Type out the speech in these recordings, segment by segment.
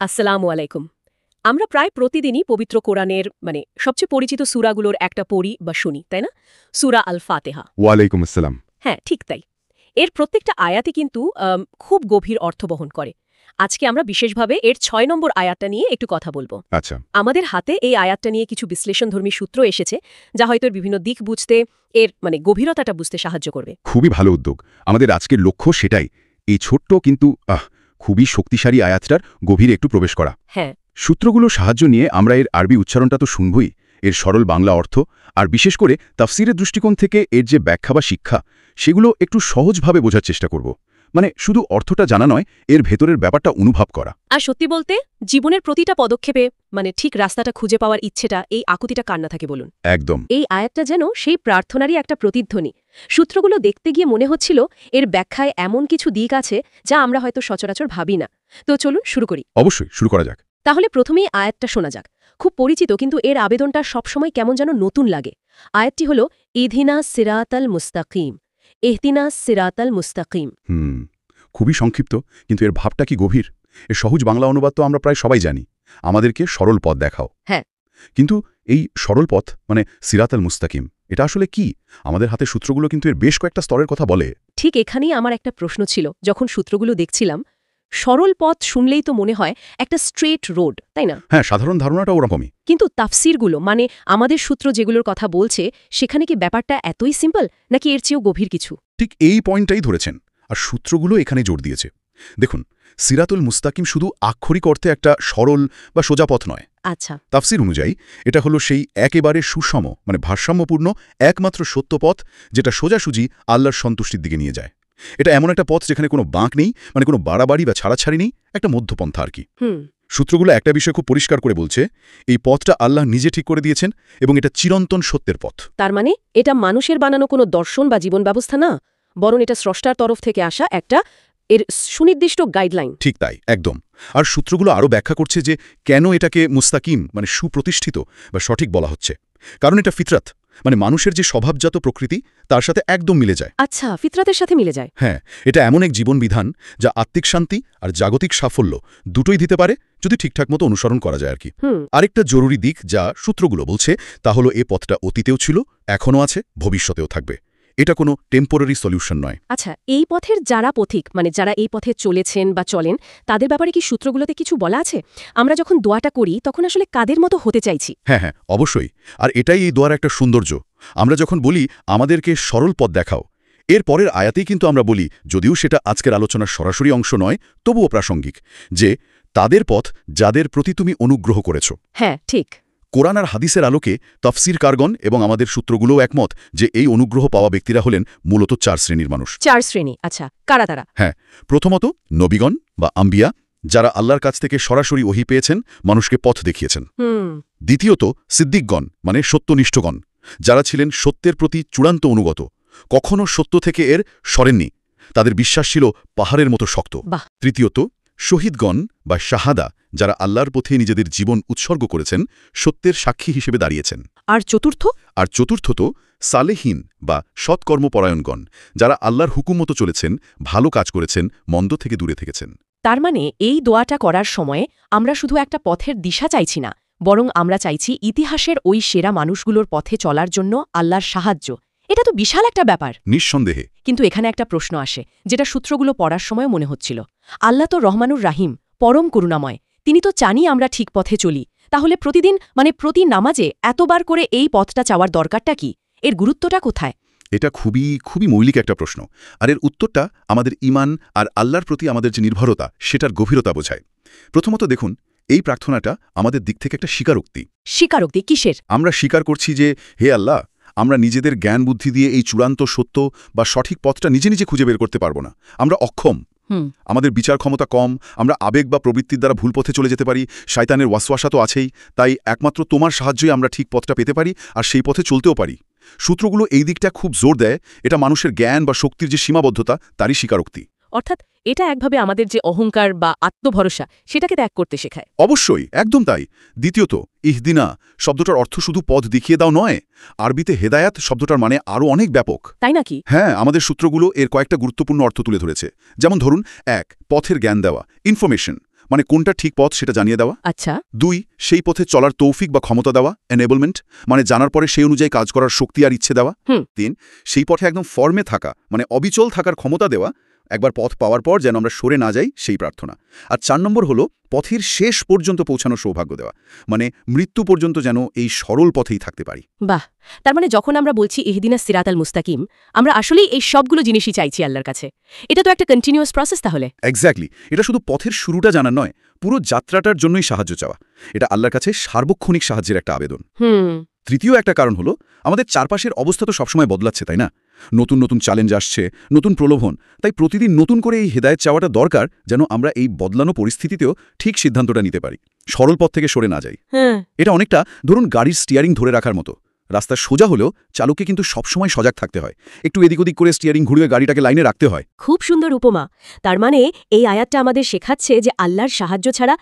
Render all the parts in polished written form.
আসসালামু আলাইকুম। আমরা প্রায় প্রতিদিনই পবিত্র কোরআনের সবচেয়ে পরিচিত সূরাগুলোর একটা পড়ি বা শুনি, তাই না? সূরা আল ফাতিহা। ওয়ালাইকুম আসসালাম। হ্যাঁ, ঠিক তাই। এর প্রত্যেকটা আয়াতই কিন্তু খুব গভীর অর্থ বহন করে। আজকে আমরা বিশেষভাবে এর ৬ নম্বর আয়াতটা নিয়ে একটু কথা বলবো। আচ্ছা, আমাদের হাতে এই আয়াতটা নিয়ে কিছু বিশ্লেষণধর্মী সূত্র এসেছে, যা হয়তো এর বিভিন্ন দিক বুঝতে, এর গভীরতাটা বুঝতে সাহায্য করবে। খুবই ভালো উদ্যোগ। আমাদের আজকের লক্ষ্য সেটাই। এই ছোট্ট কিন্তু খুবই শক্তিশালী আয়াতটার গভীরে একটু প্রবেশ করা। হ্যাঁ, সূত্রগুলো সাহায্য নিয়ে আমরা এর আরবি উচ্চারণটা তো শুনবই, এর সরল বাংলা অর্থ, আর বিশেষ করে তাফসিরের দৃষ্টিকোণ থেকে এর যে ব্যাখ্যা বা শিক্ষা, সেগুলো একটু সহজভাবে বোঝার চেষ্টা করব। শুধু অর্থটা জানা নয়, এর ভেতরের ব্যাপারটা অনুভব করা। আর সত্যি বলতে জীবনের প্রতিটা পদক্ষেপে ঠিক রাস্তাটা খুঁজে পাওয়ার ইচ্ছেটা, এই আকুতিটা কার না থাকে বলুন। একদম। এই আয়াতটা যেন সেই প্রার্থনারই একটা প্রতিধ্বনি। সূত্রগুলো দেখতে গিয়ে মনে হচ্ছিল এর ব্যাখ্যায় এমন কিছু দিক আছে যা আমরা হয়তো সচরাচর ভাবি না। তো চলুন শুরু করি। অবশ্যই, শুরু করা যাক। তাহলে প্রথমেই আয়াতটা শোনা যাক। খুব পরিচিত, কিন্তু এর আবেদনটা সবসময় কেমন যেন নতুন লাগে। আয়াতটি হল ইহদিনা সিরাতাল মুস্তাকিম। ইহদিনা সিরাতাল মুস্তাকিম। খুবই সংক্ষিপ্ত, কিন্তু এর ভাবটা কি গভীর। এর সহজ বাংলা অনুবাদ তো আমরা প্রায় সবাই জানি, আমাদেরকে সরল পথ দেখাও। হ্যাঁ, কিন্তু এই সরল পথ সিরাত আল মুস্তাকিম, এটা আসলে কি? আমাদের হাতে সূত্রগুলো কিন্তু এর বেশ কয়েকটা স্তরের কথা বলে। ঠিক এখানেই আমার একটা প্রশ্ন ছিল। যখন সূত্রগুলো দেখছিলাম, সরল পথ শুনলেই তো মনে হয় একটা স্ট্রেট রোড, তাই না? হ্যাঁ, সাধারণ ধারণাটা ওরকমই। কিন্তু তাফসিরগুলো, আমাদের সূত্র যেগুলোর কথা বলছে, সেখানে কি ব্যাপারটা এতই সিম্পল, নাকি এর চেয়েও গভীর কিছু? ঠিক এই পয়েন্টটাই ধরেছেন, আর সূত্রগুলো এখানে জোর দিয়েছে। দেখুন, সিরাতুল মুস্তাকিম শুধু আক্ষরিক অর্থে একটা সরল বা সোজা পথ নয়। আচ্ছা, তাফসির অনুযায়ী এটা হলো সেই একেবারে সুষম, ভারসাম্যপূর্ণ একমাত্র সত্য পথ, যেটা সোজাসুজি আল্লাহর সন্তুষ্টির দিকে নিয়ে যায়। এটা এমন একটা পথ যেখানে কোনো বাঁক নেই, কোনো বাড়াবাড়ি বা ছাড়াছাড়ি নেই, একটা মধ্যপন্থা আর কি। সূত্রগুলো একটা বিষয় খুব পরিষ্কার করে বলছে, এই পথটা আল্লাহ নিজে ঠিক করে দিয়েছেন এবং এটা চিরন্তন সত্যের পথ। তার এটা মানুষের বানানো কোনো দর্শন বা জীবন ব্যবস্থা না, বরং এটা স্রষ্টার তরফ থেকে আসা একটা এর সুনির্দিষ্ট গাইডলাইন। ঠিক তাই, একদম। আর সূত্রগুলো আরও ব্যাখ্যা করছে যে কেন এটাকে মুস্তাকিম সুপ্রতিষ্ঠিত বা সঠিক বলা হচ্ছে। কারণ এটা ফিতরাত, মানুষের যে স্বভাবজাত প্রকৃতি, তার সাথে একদম মিলে যায়। আচ্ছা, ফিতরাতের সাথে মিলে যায়। হ্যাঁ, এটা এমন এক জীবন বিধান যা আত্মিক শান্তি আর জাগতিক সাফল্য দুটোই দিতে পারে, যদি ঠিকঠাক মতো অনুসরণ করা যায় আর কি। আরেকটা জরুরি দিক যা সূত্রগুলো বলছে, তা হলো এ পথটা অতীতেও ছিল, এখনও আছে, ভবিষ্যতেও থাকবে। এটা কোনো টেম্পোরারি সলিউশন নয়। আচ্ছা, এই পথের যারা পথিক, যারা এই পথে চলেছেন বা চলেন, তাদের ব্যাপারে কি সূত্রগুলোতে কিছু বলা আছে? আমরা যখন দোয়াটা করি, তখন আসলে কাদের মতো হতে চাইছি? হ্যাঁ, অবশ্যই। আর এটাই এই দোয়ার একটা সৌন্দর্য। আমরা যখন বলি আমাদেরকে সরল পথ দেখাও, এর পরের আয়াতেই কিন্তু আমরা বলি, যদিও সেটা আজকের আলোচনার সরাসরি অংশ নয়, তবুও প্রাসঙ্গিক, যে তাদের পথ যাদের প্রতি তুমি অনুগ্রহ করেছ। হ্যাঁ, ঠিক। কোরআন আর হাদিসের আলোকে তাফসিরকারগণ এবং আমাদের সূত্রগুলোও একমত যে এই অনুগ্রহ পাওয়া ব্যক্তিরা হলেন মূলত ৪ শ্রেণীর মানুষ। ৪ শ্রেণী? আচ্ছা, কারা তারা? হ্যাঁ, প্রথমত নবীগণ বা আম্বিয়া, যারা আল্লাহর কাছ থেকে সরাসরি ওহী পেয়েছেন, মানুষকে পথ দেখিয়েছেন। দ্বিতীয়ত সিদ্দিকগণ, সত্যনিষ্ঠগণ, যারা ছিলেন সত্যের প্রতি চূড়ান্ত অনুগত, কখনও সত্য থেকে এর সরেননি, তাদের বিশ্বাস ছিল পাহাড়ের মতো শক্ত। তৃতীয়ত শহীদগণ বা শাহাদা, যারা আল্লাহর পথে নিজেদের জীবন উৎসর্গ করেছেন, সত্যের সাক্ষী হিসেবে দাঁড়িয়েছেন। আর চতুর্থত সালেহীন বা সৎকর্মপরায়ণগণ, যারা আল্লাহর হুকুম মতো চলেছেন, ভালো কাজ করেছেন, মন্দ থেকে দূরে থেকেছেন। তার এই দোয়াটা করার সময় আমরা শুধু একটা পথের দিশা চাইছি না, বরং আমরা চাইছি ইতিহাসের ওই সেরা মানুষগুলোর পথে চলার জন্য আল্লাহর সাহায্য। এটা তো বিশাল একটা ব্যাপার। নিঃসন্দেহে। কিন্তু এখানে একটা প্রশ্ন আসে, যেটা সূত্রগুলো পড়ার সময় মনে হচ্ছিল। আল্লাহ তো রহমানুর রাহিম, পরম করুণাময়। তিনি তো জানি আমরা ঠিক পথে চলি। তাহলে প্রতিদিন প্রতি নামাজে এতবার করে এই পথটা চাওয়ার দরকারটা কি? এর গুরুত্বটা কোথায়? এটা খুবই খুবই মৌলিক একটা প্রশ্ন, আর এর উত্তরটা আমাদের ঈমান আর আল্লাহর প্রতি আমাদের যে নির্ভরতা, সেটার গভীরতা বোঝায়। প্রথমত দেখুন, এই প্রার্থনাটা আমাদের দিক থেকে একটা স্বীকারোক্তি। স্বীকারোক্তি কিসের? আমরা স্বীকার করছি যে, হে আল্লাহ, আমরা নিজেদের জ্ঞান বুদ্ধি দিয়ে এই চূড়ান্ত সত্য বা সঠিক পথটা নিজে নিজে খুঁজে বের করতে পারবো না। আমরা অক্ষম। আমাদের বিচার ক্ষমতা কম, আমরা আবেগ বা প্রবৃত্তির দ্বারা ভুল পথে চলে যেতে পারি, শয়তানের ওয়াসওয়াসা তো আছেই। তাই একমাত্র তোমার সাহায্যই আমরা ঠিক পথটা পেতে পারি, আর সেই পথে চলতেও পারি। সূত্রগুলো এই দিকটা খুব জোর দেয়। এটা মানুষের জ্ঞান বা শক্তির যে সীমাবদ্ধতা, তারই স্বীকারোক্তি। অর্থাৎ এটা একভাবে আমাদের যে অহংকার বা আত্মভরসা, সেটাকে ত্যাগ করতে শেখায়। অবশ্যই, একদম তাই। দ্বিতীয়ত, ইহদিনা শব্দটার অর্থ শুধু পথ দেখিয়ে দাও নয়, আরবিতে হেদায়াত শব্দটার মানে আরও অনেক ব্যাপক। তাই নাকি? হ্যাঁ, আমাদের সূত্রগুলো এর কয়েকটা গুরুত্বপূর্ণ অর্থ তুলে ধরেছে। যেমন ধরুন, ১, পথের জ্ঞান দেওয়া, ইনফরমেশন, মানে কোনটা ঠিক পথ সেটা জানিয়ে দেওয়া। আচ্ছা। 2 সেই পথে চলার তৌফিক বা ক্ষমতা দেওয়া, এনেবলমেন্ট, মানে জানার পরে সেই অনুযায়ী কাজ করার শক্তি আর ইচ্ছে দেওয়া। 3 সেই পথে একদম ফর্মে থাকা, মানে অবিচল থাকার ক্ষমতা দেওয়া, একবার পথ পাওয়ার পর যেন আমরা সরে না যাই সেই প্রার্থনা। আর 4 নম্বর হলো পথের শেষ পর্যন্ত পৌঁছানোর সৌভাগ্য দেওয়া, মানে মৃত্যু পর্যন্ত যেন এই সরল পথেই থাকতে পারি। বাহ, তার মানে যখন আমরা বলছি ইহদিনাস সিরাতাল মুস্তাকিম, আমরা আসলেই এই সবগুলো জিনিসই চাইছি আল্লাহর কাছে। এটা তো একটা কন্টিনিউয়াস প্রসেস তাহলে। এক্স্যাক্টলি, এটা শুধু পথের শুরুটা জানা নয়, পুরো যাত্রাটার জন্যই সাহায্য চাওয়া। এটা আল্লাহর কাছে সার্বক্ষণিক সাহায্যের একটা আবেদন। তৃতীয় একটা কারণ হলো আমাদের চারপাশের অবস্থা তো সবসময় বদলাচ্ছে, তাই না? নতুন নতুন চ্যালেঞ্জ আসছে, নতুন প্রলোভন। তাই প্রতিদিন নতুন করে এই হেদায়েত চাওয়াটা দরকার, যেন আমরা এই বদলানো পরিস্থিতিতেও ঠিক সিদ্ধান্তটা নিতে পারি, সরল পথ থেকে সরে না যাই। এটা অনেকটা ধরুন গাড়ির স্টিয়ারিং ধরে রাখার মতো। রাস্তা সোজা হলেও চালককে কিন্তু সবসময় সজাগ থাকতে হয়, একটু এদিক ওদিক করে স্টিয়ারিং ঘুরিয়ে গাড়িটাকে লাইনে রাখতে হয়। খুব সুন্দর উপমা। তার মানে এই আয়াতটা আমাদের শেখাচ্ছে যে আল্লাহর সাহায্য ছাড়া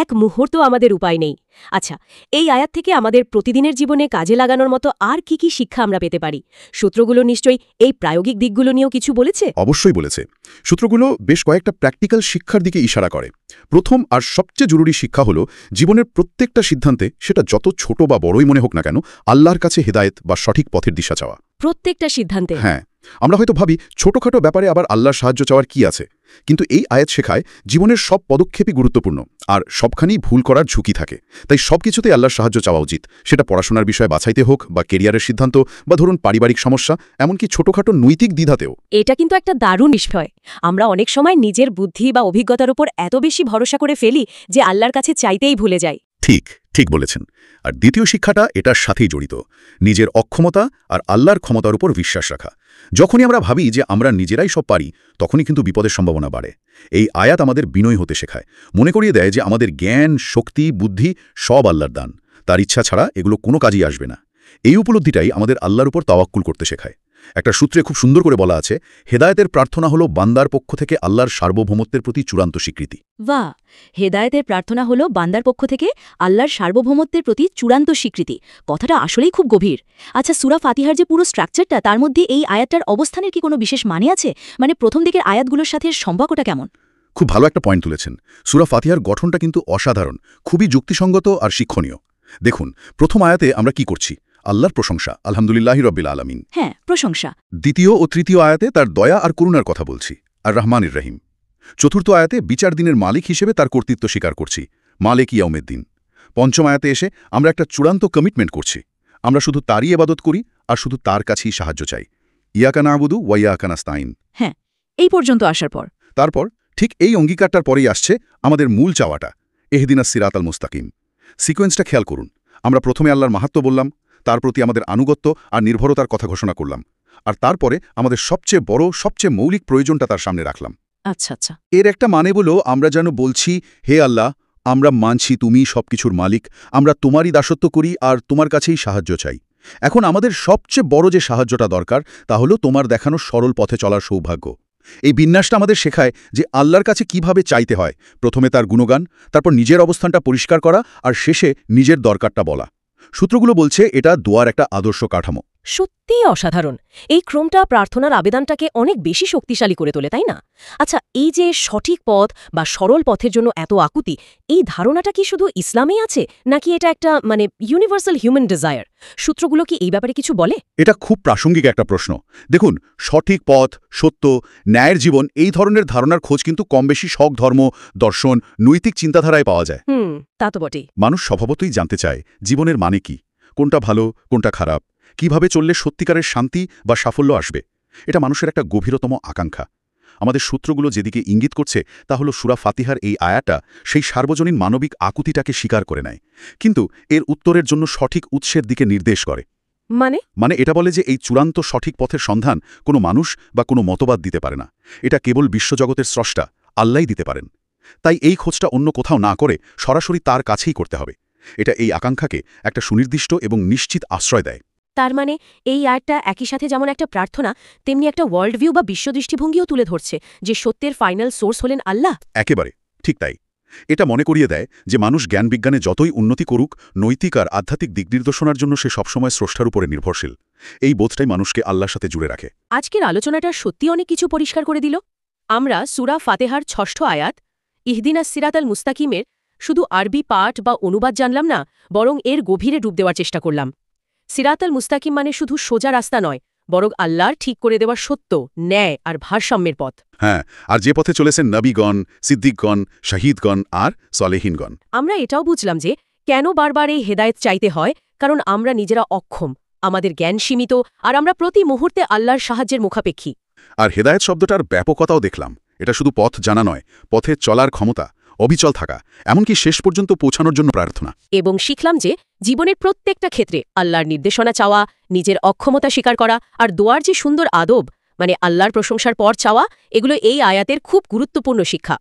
এক মুহূর্ত আমাদের উপায় নেই। আচ্ছা, এই আয়াত থেকে আমাদের প্রতিদিনের জীবনে কাজে লাগানোর মতো আর কি কি শিক্ষা আমরা পেতে পারি? সূত্রগুলো নিশ্চয়ই এই প্রায়োগিক দিকগুলো নিয়েও কিছু বলেছে। অবশ্যই বলেছে। সূত্রগুলো বেশ কয়েকটা প্র্যাকটিক্যাল শিক্ষার দিকে ইশারা করে। প্রথম আর সবচেয়ে জরুরি শিক্ষা হলো জীবনের প্রত্যেকটা সিদ্ধান্তে, সেটা যত ছোট বা বড়ই মনে হোক না কেন, আল্লাহর কাছে হেদায়েত বা সঠিক পথের দিশা চাওয়া। প্রত্যেকটা সিদ্ধান্তে? হ্যাঁ, আমরা হয়তো ভাবি ছোটখাটো ব্যাপারে আবার আল্লাহর সাহায্য চাওয়ার কি আছে, কিন্তু এই আয়াত শেখায় জীবনের সব পদক্ষেপই গুরুত্বপূর্ণ, আর সবখানেই ভুল করার ঝুঁকি থাকে। তাই সবকিছুতেই আল্লাহর সাহায্য চাওয়া উচিত, সেটা পড়াশোনার বিষয় বাছাইতে হোক, বা কেরিয়ারের সিদ্ধান্ত, বা ধরুন পারিবারিক সমস্যা, এমনকি ছোটখাটো নৈতিক দ্বিধাতেও। এটা কিন্তু একটা দারুণ বিষয়। আমরা অনেক সময় নিজের বুদ্ধি বা অভিজ্ঞতার উপর এত বেশি ভরসা করে ফেলি যে আল্লাহর কাছে চাইতেই ভুলে যাই। ঠিক বলেছেন। আর দ্বিতীয় শিক্ষাটা এটার সাথেই জড়িত, নিজের অক্ষমতা আর আল্লাহর ক্ষমতার উপর বিশ্বাস রাখা। যখনই আমরা ভাবি যে আমরা নিজেরাই সব পারি, তখনই কিন্তু বিপদের সম্ভাবনা বাড়ে। এই আয়াত আমাদের বিনয়ী হতে শেখায়, মনে করিয়ে দেয় যে আমাদের জ্ঞান, শক্তি, বুদ্ধি সব আল্লাহর দান, তার ইচ্ছা ছাড়া এগুলো কোনো কাজেই আসবে না। এই উপলব্ধিটাই আমাদের আল্লাহর উপর তাওয়াক্কুল করতে শেখায়। একটা সূত্রে খুব সুন্দর করে বলা আছে, হেদায়েতের প্রার্থনা হলো বান্দার পক্ষ থেকে আল্লাহর সার্বভৌমত্বের প্রতি চূড়ান্ত স্বীকৃতি। বাহ, হেদায়েতের প্রার্থনা হলো বান্দার পক্ষ থেকে আল্লাহর সার্বভৌমত্বের প্রতি চূড়ান্ত স্বীকৃতি। কথাটা আসলেই খুব গভীর। আচ্ছা, সূরা ফাতিহার যে পুরো স্ট্রাকচারটা, তার মধ্যে এই আয়াতটার অবস্থানের কি কোনো বিশেষ মানে আছে? মানে প্রথম দিকের আয়াতগুলোর সাথে সম্পর্কটা কেমন? খুব ভালো একটা পয়েন্ট তুলেছেন। সূরা ফাতিহার গঠনটা কিন্তু অসাধারণ, খুবই যুক্তিসঙ্গত আর শিক্ষণীয়। দেখুন, প্রথম আয়াতে আমরা কি করছি? আল্লাহর প্রশংসা, আলহামদুলিল্লাহি রাব্বিল আলামিন। হ্যাঁ, প্রশংসা। দ্বিতীয় ও তৃতীয় আয়াতে তার দয়া আর করুণার কথা বলছি, আর রহমানির রহিম। চতুর্থ আয়াতে বিচার দিনের মালিক হিসেবে তার কর্তৃত্ব স্বীকার করছি, মালিক ইয়াউমিদ্দিন। পঞ্চম আয়াতে এসে আমরা একটা চূড়ান্ত কমিটমেন্ট করছি, আমরা শুধু তারই ইবাদত করি আর শুধু তার কাছেই সাহায্য চাই। ইয়াকা না'বুদু ওয়া ইয়াকা নাস্তাইন। হ্যাঁ, এই পর্যন্ত আসার পর তারপর ঠিক এই অঙ্গীকারটার পরেই আসছে আমাদের মূল চাওয়াটা, ইহদিনাস সিরাতাল মুস্তাকিম। সিকোয়েন্সটা খেয়াল করুন। আমরা প্রথমে আল্লাহর মাহাত্ম্য বললাম, তার প্রতি আমাদের আনুগত্য আর নির্ভরতার কথা ঘোষণা করলাম, আর তারপরে আমাদের সবচেয়ে বড়, সবচেয়ে মৌলিক প্রয়োজনটা তার সামনে রাখলাম। আচ্ছা। এর একটা মানে হলো আমরা যেন বলছি, হে আল্লাহ, আমরা মানছি তুমি সবকিছুর মালিক, আমরা তোমারই দাসত্ব করি আর তোমার কাছেই সাহায্য চাই। এখন আমাদের সবচেয়ে বড় যে সাহায্যটা দরকার, তা হলো তোমার দেখানো সরল পথে চলার সৌভাগ্য। এই বিন্যাসটা আমাদের শেখায় যে আল্লাহর কাছে কিভাবে চাইতে হয়। প্রথমে তার গুণগান, তারপর নিজের অবস্থানটা পরিষ্কার করা, আর শেষে নিজের দরকারটা বলা। সূত্রগুলো বলছে এটা দোয়ার একটা আদর্শ কাঠামো। সত্যিই অসাধারণ। এই ক্রমটা প্রার্থনার আবেদনটাকে অনেক বেশি শক্তিশালী করে তোলে, তাই না? আচ্ছা, এই যে সঠিক পথ বা সরল পথের জন্য এত আকুতি, এই ধারণাটা কি শুধু ইসলামেই আছে, নাকি এটা একটা ইউনিভার্সাল হিউম্যান ডিজায়ার? সূত্রগুলো কি এই ব্যাপারে কিছু বলে? এটা খুব প্রাসঙ্গিক একটা প্রশ্ন। দেখুন, সঠিক পথ, সত্য, ন্যায়ের জীবন, এই ধরনের ধারণার খোঁজ কিন্তু কম বেশি সব ধর্ম, দর্শন, নৈতিক চিন্তাধারায় পাওয়া যায়। তা তো বটেই। মানুষ স্বভাবতই জানতে চায় জীবনের মানে কি, কোনটা ভালো, কোনটা খারাপ, কিভাবে চললে সত্যিকারের শান্তি বা সাফল্য আসবে। এটা মানুষের একটা গভীরতম আকাঙ্ক্ষা। আমাদের সূত্রগুলো যেদিকে ইঙ্গিত করছে তা হলো সূরা ফাতিহার এই আয়াতটা সেই সার্বজনীন মানবিক আকুতিটাকে স্বীকার করে নেয়, কিন্তু এর উত্তরের জন্য সঠিক উৎসের দিকে নির্দেশ করে। মানে এটা বলে যে এই চূড়ান্ত সঠিক পথের সন্ধান কোনো মানুষ বা কোনো মতবাদ দিতে পারে না, এটা কেবল বিশ্বজগতের স্রষ্টা আল্লাহই দিতে পারেন। তাই এই খোঁজটা অন্য কোথাও না করে সরাসরি তার কাছেই করতে হবে। এটা এই আকাঙ্ক্ষাকে একটা সুনির্দিষ্ট এবং নিশ্চিত আশ্রয় দেয়। তার মানে এই আয়াতটা একই সাথে যেমন একটা প্রার্থনা, তেমনি একটা ওয়ার্ল্ড ভিউ বা বিশ্বদৃষ্টিভঙ্গিও তুলে ধরছে, যে সত্যের ফাইনাল সোর্স হলেন আল্লাহ। একেবারে ঠিক তাই। এটা মনে করিয়ে দেয় যে মানুষ জ্ঞান বিজ্ঞানে যতই উন্নতি করুক, নৈতিক আর আধ্যাত্মিক দিকনির্দেশনার জন্য সে সবসময় স্রষ্টার উপরে নির্ভরশীল। এই বোধটাই মানুষকে আল্লাহর সাথে জুড়ে রাখে। আজকের আলোচনাটা সত্যি অনেক কিছু পরিষ্কার করে দিল। আমরা সূরা ফাতিহার ৬ষ্ঠ আয়াত, ইহদিনাস সিরাতাল মুস্তাকিমের শুধু আরবি পাঠ বা অনুবাদ জানলাম না, বরং এর গভীরে ডুব দেওয়ার চেষ্টা করলাম। সিরাতাল মুস্তাকিম মানে শুধু সোজা রাস্তা নয়, বরং আল্লাহর ঠিক করে দেওয়ার সত্য, ন্যায় আর ভারসাম্যের পথ। হ্যাঁ, আর যে পথে চলেছেন নবীগণ, সিদ্দিকগণ, শাহিদগণ আর সলেহিনগণ। আমরা এটাও বুঝলাম যে কেন বারবার এই হেদায়েত চাইতে হয়, কারণ আমরা নিজেরা অক্ষম, আমাদের জ্ঞান সীমিত, আর আমরা প্রতি মুহূর্তে আল্লাহর সাহায্যের মুখাপেক্ষী। আর হেদায়েত শব্দটার ব্যাপকতাও দেখলাম। এটা শুধু পথ জানা নয়, পথে চলার ক্ষমতা, অবিচল থাকা, এমনকি শেষ পর্যন্ত পৌঁছানোর জন্য প্রার্থনা। এবং শিখলাম যে জীবনের প্রত্যেকটা ক্ষেত্রে আল্লাহর নির্দেশনা চাওয়া, নিজের অক্ষমতা স্বীকার করা আর দোয়ার যে সুন্দর আদব, মানে আল্লাহর প্রশংসার পর চাওয়া, এগুলো এই আয়াতের খুব গুরুত্বপূর্ণ শিক্ষা।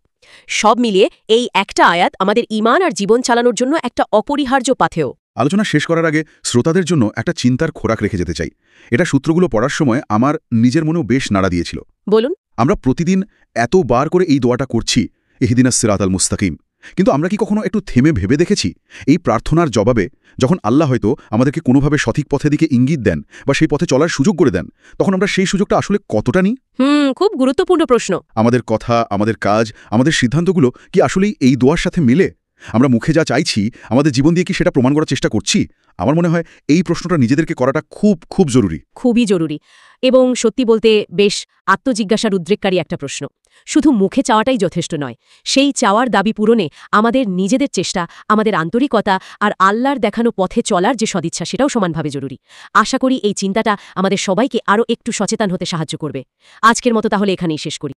সব মিলিয়ে এই একটা আয়াত আমাদের ঈমান আর জীবন চালানোর জন্য একটা অপরিহার্য পাথেয়। আলোচনা শেষ করার আগে শ্রোতাদের জন্য একটা চিন্তার খোরাক রেখে যেতে চাই। এটা সূত্রগুলো পড়ার সময় আমার নিজের মনেও বেশ নাড়া দিয়েছিল। বলুন। আমরা প্রতিদিন এতবার করে এই দোয়াটা করছি, ইহদিনাস সিরাতাল মুস্তাকিম, কিন্তু আমরা কি কখনো একটু থেমে ভেবে দেখেছি এই প্রার্থনার জবাবে যখন আল্লাহ হয়তো আমাদেরকে কোনোভাবে সঠিক পথের দিকে ইঙ্গিত দেন বা সেই পথে চলার সুযোগ করে দেন, তখন আমরা সেই সুযোগটা আসলে কতটা নিই? খুব গুরুত্বপূর্ণ প্রশ্ন। আমাদের কথা, আমাদের কাজ, আমাদের সিদ্ধান্তগুলো কি আসলেই এই দোয়ার সাথে মেলে? আমরা মুখে যা চাইছি, আমাদের জীবন দিয়ে কি সেটা প্রমাণ করার চেষ্টা করছি? আমার মনে হয় এই প্রশ্নটা নিজেদেরকে করাটা খুব খুব জরুরি। খুবই জরুরি, এবং সত্যি বলতে বেশ আত্মজিজ্ঞাসার উদ্রেককারী একটা প্রশ্ন। শুধু মুখে চাওয়াটাই যথেষ্ট নয়, সেই চাওয়ার দাবি পূরণে আমাদের নিজেদের চেষ্টা, আমাদের আন্তরিকতা আর আল্লাহর দেখানো পথে চলার যে সদিচ্ছা, সেটাও সমানভাবে জরুরি। আশা করি এই চিন্তাটা আমাদের সবাইকে আরও একটু সচেতন হতে সাহায্য করবে। আজকের মতো তাহলে এখানেই শেষ করি।